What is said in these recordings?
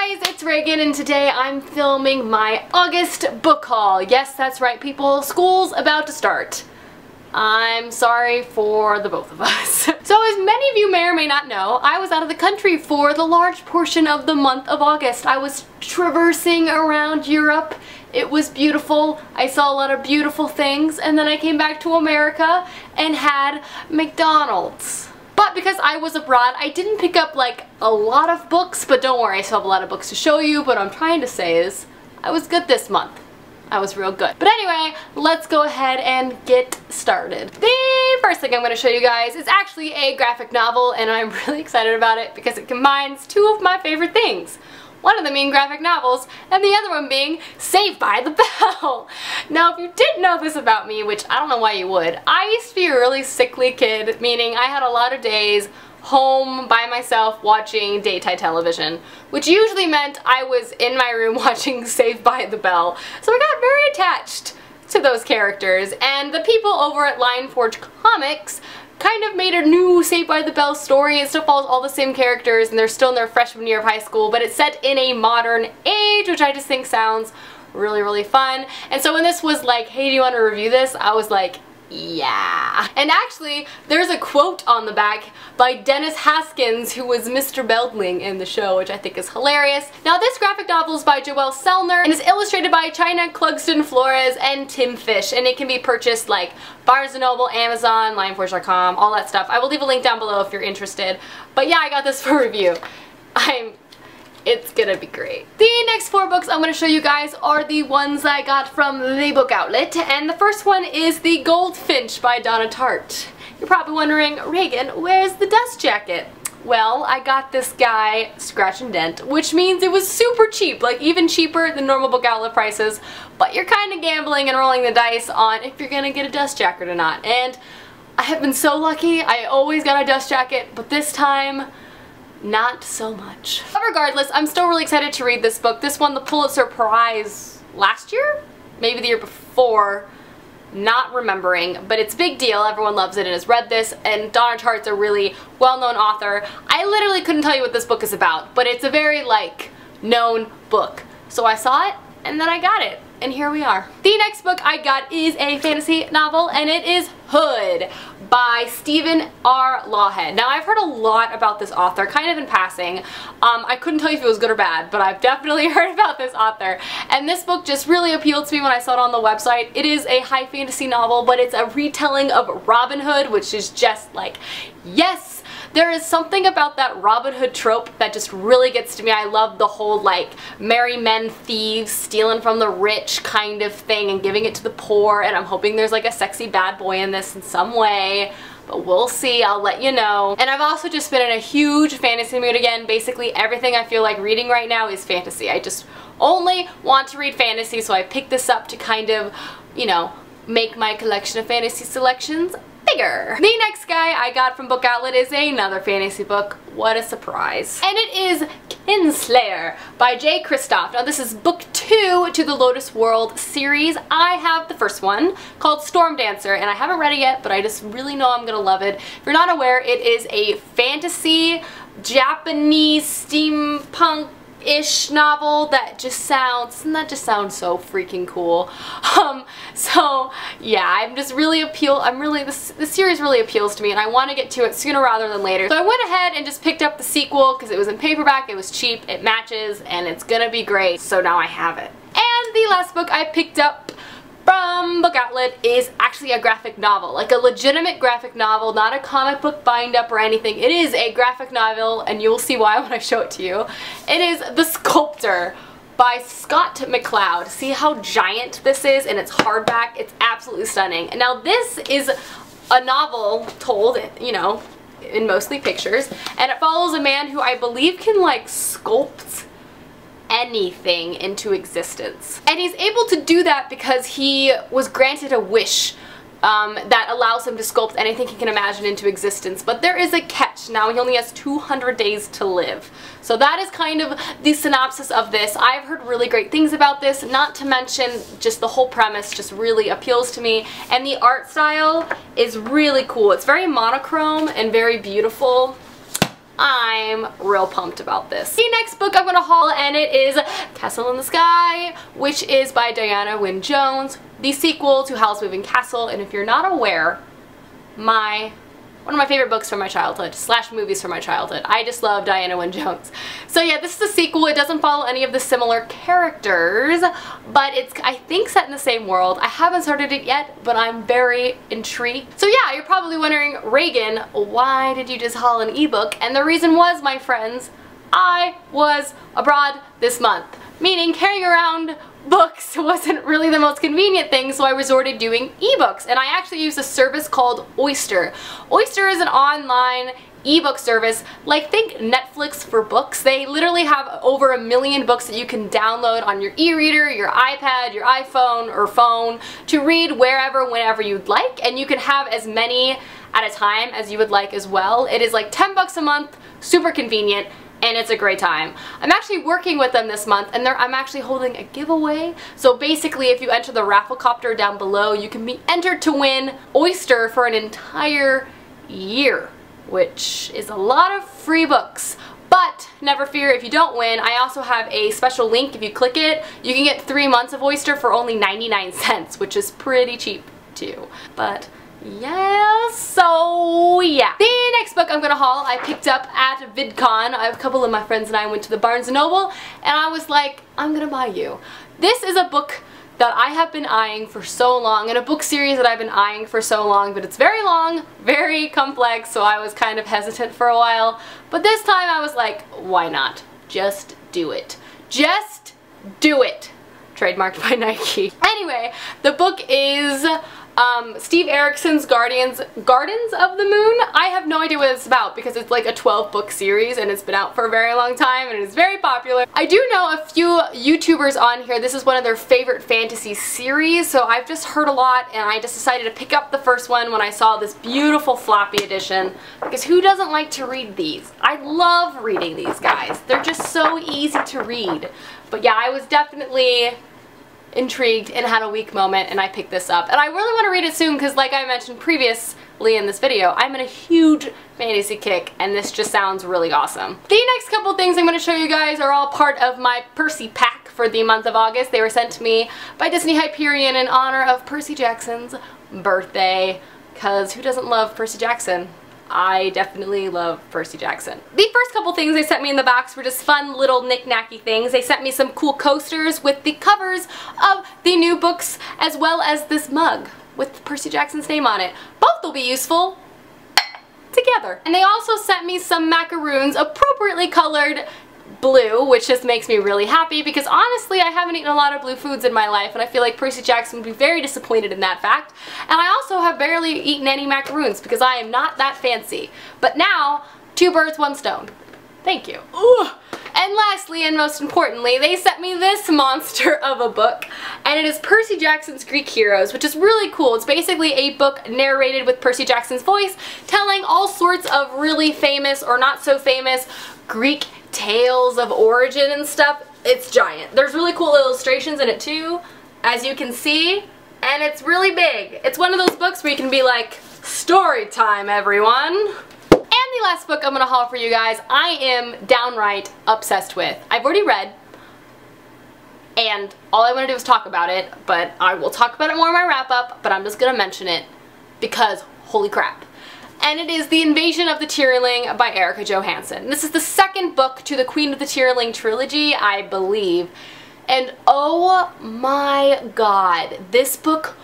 guys, it's Reagan and today I'm filming my August book haul. Yes, that's right people, school's about to start. I'm sorry for the both of us. So as many of you may or may not know, I was out of the country for the large portion of the month of August. I was traversing around Europe. It was beautiful. I saw a lot of beautiful things, and then I came back to America and had McDonald's. But because I was abroad, I didn't pick up like a lot of books, but don't worry, I still have a lot of books to show you. But what I'm trying to say is, I was good this month. I was real good. But anyway, let's go ahead and get started. The first thing I'm going to show you guys is actually a graphic novel, and I'm really excited about it because it combines two of my favorite things. One of them being graphic novels, and the other one being Saved by the Bell. Now, if you didn't know this about me, which I don't know why you would, I used to be a really sickly kid, meaning I had a lot of days home by myself watching daytime television, which usually meant I was in my room watching Saved by the Bell. So I got very attached to those characters, and the people over at Lionforge Comics kind of made a new Saved by the Bell story. It still follows all the same characters and they're still in their freshman year of high school, but it's set in a modern age, which I just think sounds really, really fun. And so when this was like, hey, do you want to review this? I was like, yeah. And actually, there's a quote on the back by Dennis Haskins, who was Mr. Beldling in the show, which I think is hilarious. Now, this graphic novel is by Joelle Selner and is illustrated by China Clugston Flores and Tim Fish, and it can be purchased like Barnes & Noble, Amazon, Lionforge.com, all that stuff. I will leave a link down below if you're interested. But yeah, I got this for review. It's gonna be great. The next four books I'm gonna show you guys are the ones I got from the book outlet, and the first one is The Goldfinch by Donna Tartt. You're probably wondering, Reagan, where's the dust jacket? Well, I got this guy scratch and dent, which means it was super cheap, like even cheaper than normal book outlet prices, but you're kind of gambling and rolling the dice on if you're gonna get a dust jacket or not. And I have been so lucky. I always got a dust jacket, but this time, not so much. But regardless, I'm still really excited to read this book. This won the Pulitzer Prize last year? Maybe the year before. Not remembering, but it's a big deal. Everyone loves it and has read this, and Donna Tartt's a really well-known author. I literally couldn't tell you what this book is about, but it's a very, like, known book. So I saw it, and then I got it. And here we are. The next book I got is a fantasy novel, and it is Hood by Stephen R. Lawhead. Now, I've heard a lot about this author, kind of in passing. I couldn't tell you if it was good or bad, but I've definitely heard about this author. And this book just really appealed to me when I saw it on the website. It is a high fantasy novel, but it's a retelling of Robin Hood, which is just like, yes! There is something about that Robin Hood trope that just really gets to me. I love the whole like merry men thieves stealing from the rich kind of thing and giving it to the poor, and I'm hoping there's like a sexy bad boy in this in some way. But we'll see, I'll let you know. And I've also just been in a huge fantasy mood again. Basically everything I feel like reading right now is fantasy. I just only want to read fantasy, so I picked this up to kind of, you know, make my collection of fantasy selections bigger. The next guy I got from Book Outlet is another fantasy book. What a surprise. And it is Kinslayer by Jay Kristoff. Now this is book 2 to the Lotus World series. I have the first one called Storm Dancer, and I haven't read it yet, but I just really know I'm gonna love it. If you're not aware, it is a fantasy Japanese steampunk-ish novel that just sounds so freaking cool. So yeah, I'm just really this series really appeals to me, and I want to get to it sooner rather than later. So I went ahead and just picked up the sequel because it was in paperback, it was cheap, it matches, and it's gonna be great. So now I have it. And the last book I picked up from Book Outlet is actually a graphic novel, like a legitimate graphic novel, not a comic book bind-up or anything. It is a graphic novel, and you'll see why when I show it to you. It is The Sculptor by Scott McCloud. See how giant this is, and it's hardback. It's absolutely stunning. And now this is a novel told, you know, in mostly pictures, and it follows a man who I believe can like sculpt anything into existence. And he's able to do that because he was granted a wish that allows him to sculpt anything he can imagine into existence. But there is a catch. Now he only has 200 days to live. So that is kind of the synopsis of this. I've heard really great things about this, not to mention just the whole premise just really appeals to me. And the art style is really cool. It's very monochrome and very beautiful. I'm real pumped about this. The next book I'm gonna haul, and it is Castle in the Sky, which is by Diana Wynne Jones, the sequel to Howl's Moving Castle. And if you're not aware, one of my favorite books from my childhood / movies from my childhood. I just love Diana Wynne Jones. So yeah, this is a sequel. It doesn't follow any of the similar characters, but it's, I think, set in the same world. I haven't started it yet, but I'm very intrigued. So yeah, you're probably wondering, Reagan, why did you just haul an ebook? And the reason was, my friends, I was abroad this month, meaning carrying around books wasn't really the most convenient thing, so I resorted to doing ebooks, and I actually used a service called Oyster. Oyster is an online ebook service, like think Netflix for books. They literally have over 1 million books that you can download on your e-reader, your iPad, your iPhone, or phone to read wherever, whenever you'd like, and you can have as many at a time as you would like as well. It is like 10 bucks a month, super convenient, and it's a great time. I'm actually working with them this month, and I'm actually holding a giveaway. So basically, if you enter the Rafflecopter down below, you can be entered to win Oyster for an entire year, which is a lot of free books. But never fear if you don't win. I also have a special link. If you click it, you can get 3 months of Oyster for only 99 cents, which is pretty cheap too. But yeah, so yeah. The next book I'm gonna haul, I picked up at VidCon. A couple of my friends and I went to the Barnes & Noble, and I was like, I'm gonna buy you. This is a book that I have been eyeing for so long, and a book series that I've been eyeing for so long, but it's very long, very complex, so I was kind of hesitant for a while. But this time I was like, why not? Just do it. Just do it. Trademarked by Nike. Anyway, the book is Steve Erikson's Gardens of the Moon. I have no idea what it's about because it's like a 12-book series and it's been out for a very long time and it is very popular. I do know a few YouTubers on here. This is one of their favorite fantasy series, so I've just heard a lot, and I just decided to pick up the first one when I saw this beautiful floppy edition, because who doesn't like to read these? I love reading these guys. They're just so easy to read. But yeah, I was definitely intrigued and had a weak moment, and I picked this up. And I really want to read it soon because, like I mentioned previously in this video, I'm in a huge fantasy kick, and this just sounds really awesome. The next couple things I'm going to show you guys are all part of my Percy pack for the month of August. They were sent to me by Disney Hyperion in honor of Percy Jackson's birthday, because who doesn't love Percy Jackson? I definitely love Percy Jackson. The first couple things they sent me in the box were just fun little knick-knacky things. They sent me some cool coasters with the covers of the new books, as well as this mug with Percy Jackson's name on it. Both will be useful together. And they also sent me some macaroons, appropriately colored blue, which just makes me really happy because honestly I haven't eaten a lot of blue foods in my life, and I feel like Percy Jackson would be very disappointed in that fact. And I also have barely eaten any macaroons because I am not that fancy. But now, 2 birds, 1 stone. Thank you. Ooh. And lastly, and most importantly, they sent me this monster of a book, and it is Percy Jackson's Greek Heroes, which is really cool. It's basically a book narrated with Percy Jackson's voice, telling all sorts of really famous or not so famous Greek tales of origin and stuff. It's giant. There's really cool illustrations in it too, as you can see, and it's really big. It's one of those books where you can be like, story time, everyone. And the last book I'm gonna haul for you guys, I am downright obsessed with. I've already read, and all I want to do is talk about it, but I will talk about it more in my wrap-up, but I'm just gonna mention it because holy crap. And it is The Invasion of the Tyrling by Erika Johansen. This is the second book to the Queen of the Tyrling trilogy, I believe. And oh my god, this book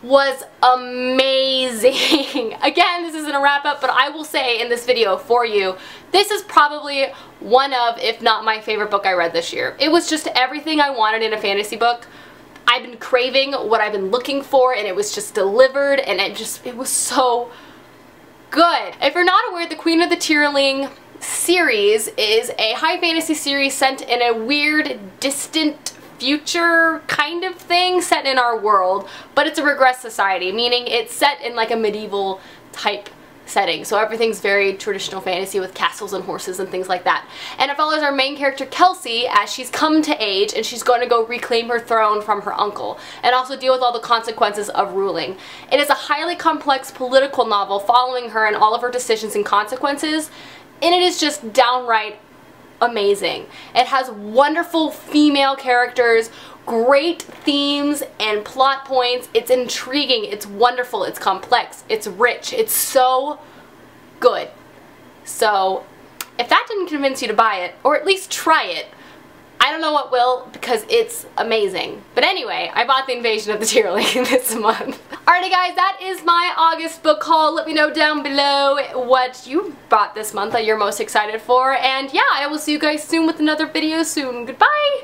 was amazing. Again, this isn't a wrap-up, but I will say in this video for you, this is probably one of, if not my favorite book I read this year. It was just everything I wanted in a fantasy book. I've been craving what I've been looking for, and it was just delivered, and it was so good. If you're not aware, the Queen of the Tyrling series is a high fantasy series set in a weird, distant future kind of thing set in our world, but it's a regress society, meaning it's set in like a medieval type setting. So everything's very traditional fantasy with castles and horses and things like that. And it follows our main character Kelsey as she's come to age and she's going to go reclaim her throne from her uncle and also deal with all the consequences of ruling. It is a highly complex political novel following her and all of her decisions and consequences. and it is just downright amazing. It has wonderful female characters, great themes and plot points. It's intriguing, it's wonderful, it's complex, it's rich, it's so good. So if that didn't convince you to buy it, or at least try it, I don't know what will, because it's amazing. But anyway, I bought The Invasion of the Tierling this month. Alrighty guys, that is my August book haul. Let me know down below what you bought this month that you're most excited for. And yeah, I will see you guys soon with another video soon. Goodbye!